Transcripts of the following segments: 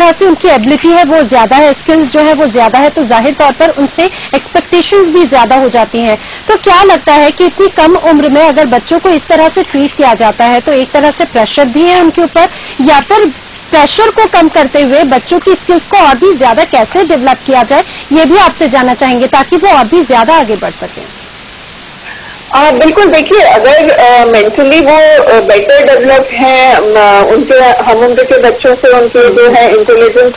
तरह से उनकी एबिलिटी है वो ज्यादा है, स्किल्स जो है वो ज्यादा है, तो जाहिर तौर पर उनसे एक्सपेक्टेशंस भी ज्यादा हो जाती हैं। तो क्या लगता है कि इतनी कम उम्र में अगर बच्चों को इस तरह से ट्रीट किया जाता है तो एक तरह से प्रेशर भी है उनके ऊपर, या फिर प्रेशर को कम करते हुए बच्चों की स्किल्स को और भी ज्यादा कैसे डेवलप किया जाए, ये भी आपसे जानना चाहेंगे ताकि वो और भी ज्यादा आगे बढ़ सकें? बिल्कुल, देखिए, अगर मेंटली वो बेटर डेवलप हैं, उनके हम उम्र के बच्चों से उनके जो है इंटेलिजेंस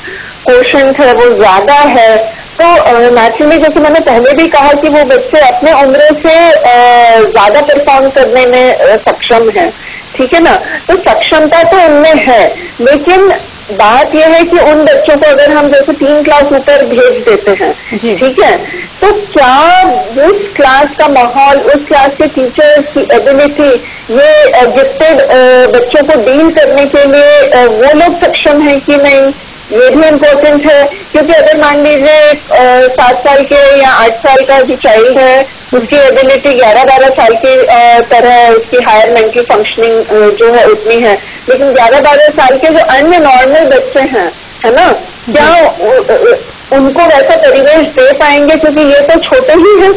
कोशेंट है वो ज्यादा है, तो नेचुरली जैसे मैंने पहले भी कहा कि वो बच्चे अपने उम्र से ज्यादा परफॉर्म करने में सक्षम है, ठीक है ना। तो सक्षमता तो उनमें है, लेकिन बात यह है कि उन बच्चों को अगर हम जैसे 3 क्लास ऊपर भेज देते हैं, ठीक है, तो क्या उस क्लास का माहौल, उस क्लास के टीचर्स की एबिलिटी, ये गिफ्टेड बच्चों को डील करने के लिए वो लोग सक्षम है कि नहीं, ये भी इम्पोर्टेंट है। क्योंकि अगर मान लीजिए 7 साल के या 8 साल का जो चाइल्ड है, उसकी एबिलिटी 11-12 साल की तरह उसकी हायर मेंटल फंक्शनिंग जो है उतनी है, लेकिन 11-12 साल के जो अन्य नॉर्मल बच्चे हैं, है ना, क्या उनको वैसा परिवेश दे पाएंगे, क्योंकि ये तो छोटे ही हैं,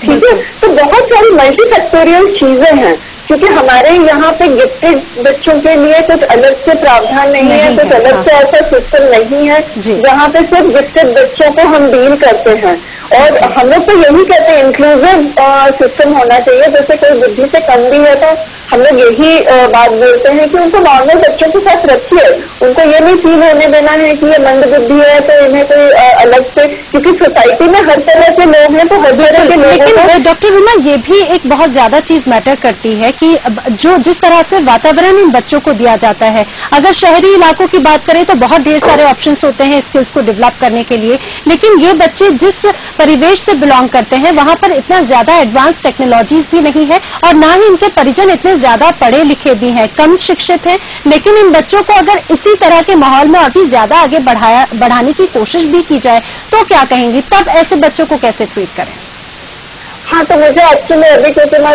ठीक है। तो बहुत सारी मल्टीफैक्टोरियल चीजें हैं, क्योंकि हमारे यहाँ पे गिफ्टेड बच्चों के लिए कुछ अलग से प्रावधान नहीं है, कुछ अलग से ऐसा सिस्टम नहीं है जहाँ पे सिर्फ गिफ्टेड बच्चों को हम डील करते हैं। और हम लोग तो यही कहते हैं इंक्लूसिव सिस्टम होना चाहिए, जैसे कोई बुद्धि से कम भी है तो हम लोग यही बात बोलते हैं कि उनको नॉर्मल बच्चों के साथ रखिए, उनको ये नहीं फील होने देना है कि ये मंद बुद्धि है तो इन्हें कोई अलग से, क्योंकि सोसाइटी में हर तरह के लोग हैं, तो हर तरह के लोग। लेकिन डॉक्टर रूमा, ये भी एक बहुत ज्यादा चीज मैटर करती है कि जो जिस तरह से वातावरण इन बच्चों को दिया जाता है, अगर शहरी इलाकों की बात करें तो बहुत ढेर सारे ऑप्शंस होते हैं स्किल्स को डेवलप करने के लिए, लेकिन ये बच्चे जिस परिवेश से बिलोंग करते हैं वहां पर इतना ज्यादा एडवांस टेक्नोलॉजीज भी नहीं है और ना ही इनके परिजन इतने ज्यादा पढ़े लिखे भी हैं, कम शिक्षित हैं। लेकिन इन बच्चों को अगर इसी तरह के माहौल में और भी ज्यादा आगे बढ़ाने की कोशिश भी की जाए तो क्या कहेंगी, तब ऐसे बच्चों को कैसे ट्रीट करें? हाँ, तो मुझे एक्चुअली अभी क्योंकि मैं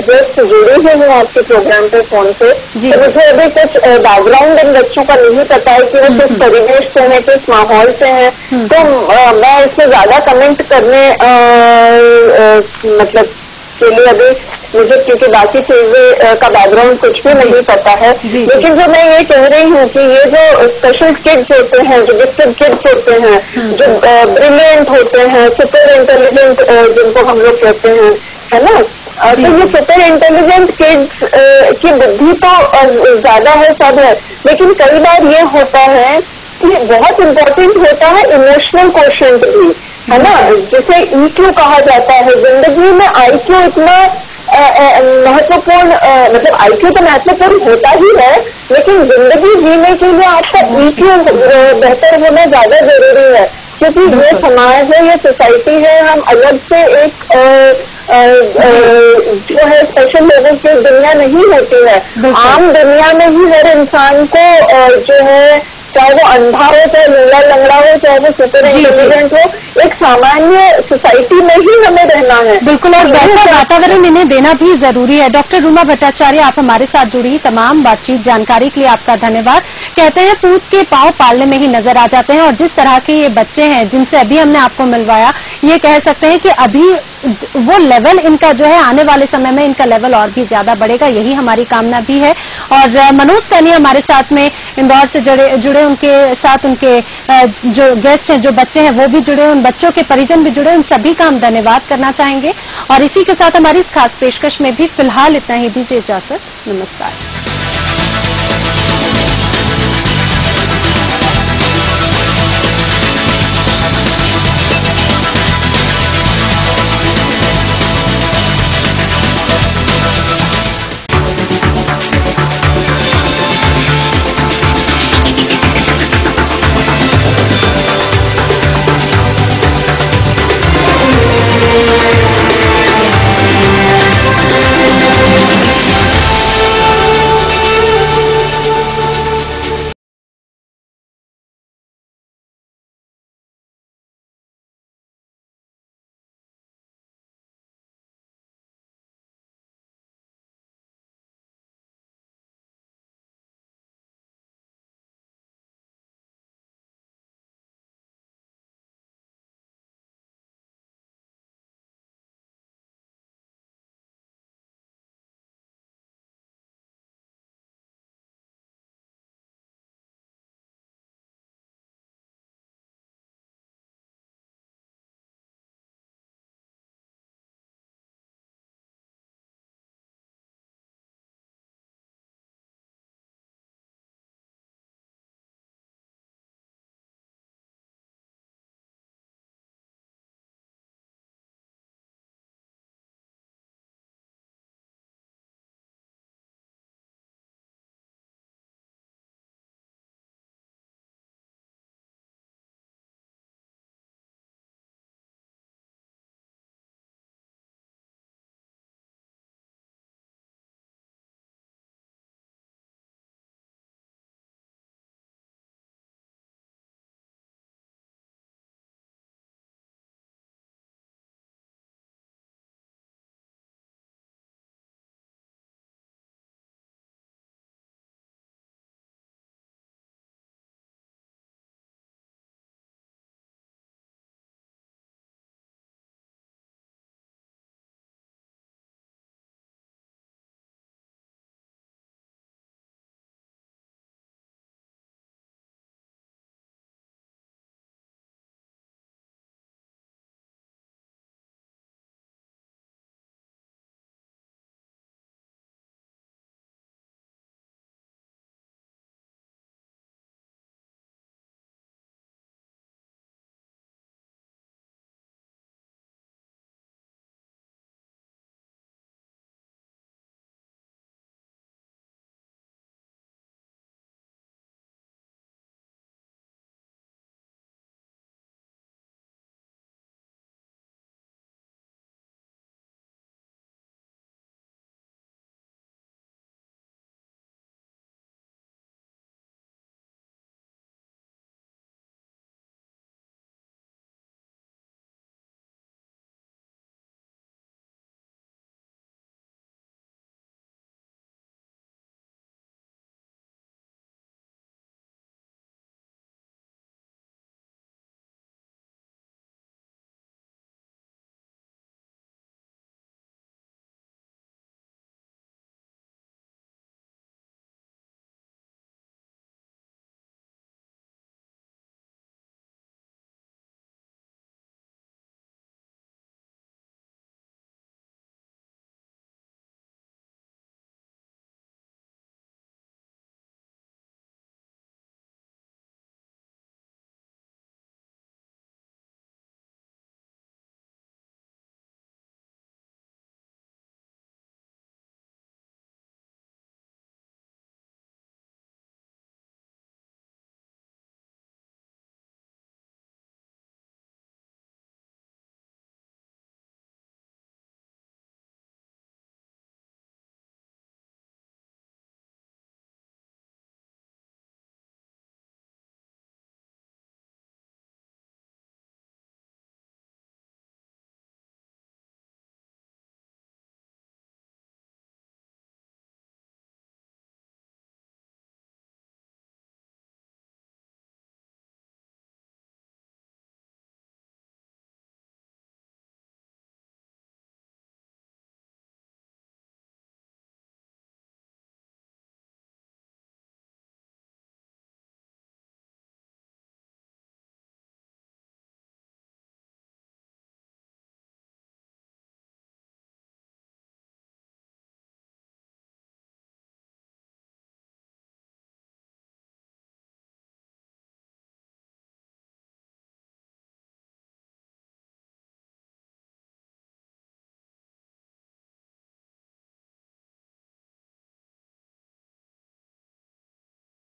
जस्ट जुड़ी ही हूँ आपके प्रोग्राम पे फोन से, तो मुझे अभी कुछ बैकग्राउंड इन बच्चों का नहीं पता है कि वो किस परिवेश से हैं, किस माहौल से हैं, तो मैं इसमें ज्यादा कमेंट करने मतलब के लिए अभी मुझे, क्योंकि बाकी चीजें का बैकग्राउंड कुछ भी नहीं पता है। लेकिन जो मैं ये कह रही हूँ कि ये जो स्पेशल किड्स होते हैं, जो गिफ्टेड किड्स होते हैं, जो ब्रिलियंट होते हैं, सुपर इंटेलिजेंट जिनको हम लोग कहते हैं, है ना, तो ये सुपर इंटेलिजेंट किड्स की बुद्धि तो ज्यादा है, सब है, लेकिन कई बार ये होता है कि बहुत इम्पोर्टेंट होता है इमोशनल कोशेंट भी, है ना, जिसे EQ कहा जाता है। जिंदगी में IQ इतना महत्वपूर्ण, मतलब IQ तो महत्वपूर्ण होता ही है, लेकिन जिंदगी जीने के लिए आपका EQ बेहतर होना ज्यादा जरूरी है, क्योंकि ये समाज है, ये सोसाइटी है, हम अलग से एक जो है स्पेशल लोगों की दुनिया नहीं होती है। आम दुनिया में ही हर इंसान को जो है, चाहे वो अंधा हो, चाहे लंगड़ा लंगड़ा हो, चाहे वो सुपर इंटेलिजेंट हो, एक सामान्य सोसाइटी में ही हमें रहना है। बिल्कुल, और वैसा वातावरण इन्हें देना भी जरूरी है। डॉक्टर रूमा भट्टाचार्य, आप हमारे साथ जुड़ी, तमाम बातचीत जानकारी के लिए आपका धन्यवाद। कहते हैं पूत के पांव पालने में ही नजर आ जाते हैं, और जिस तरह के ये बच्चे हैं जिनसे अभी हमने आपको मिलवाया, ये कह सकते हैं कि अभी वो लेवल इनका जो है आने वाले समय में इनका लेवल और भी ज्यादा बढ़ेगा, यही हमारी कामना भी है। और मनोज सैनी हमारे साथ में इंदौर से जुड़े उनके साथ उनके जो गेस्ट हैं, जो बच्चे हैं, वो भी जुड़े, उन बच्चों के परिजन भी जुड़े, उन सभी का हम धन्यवाद करना चाहेंगे। और इसी के साथ हमारी इस खास पेशकश में भी फिलहाल इतना ही, दीजिए इजाजत, नमस्कार।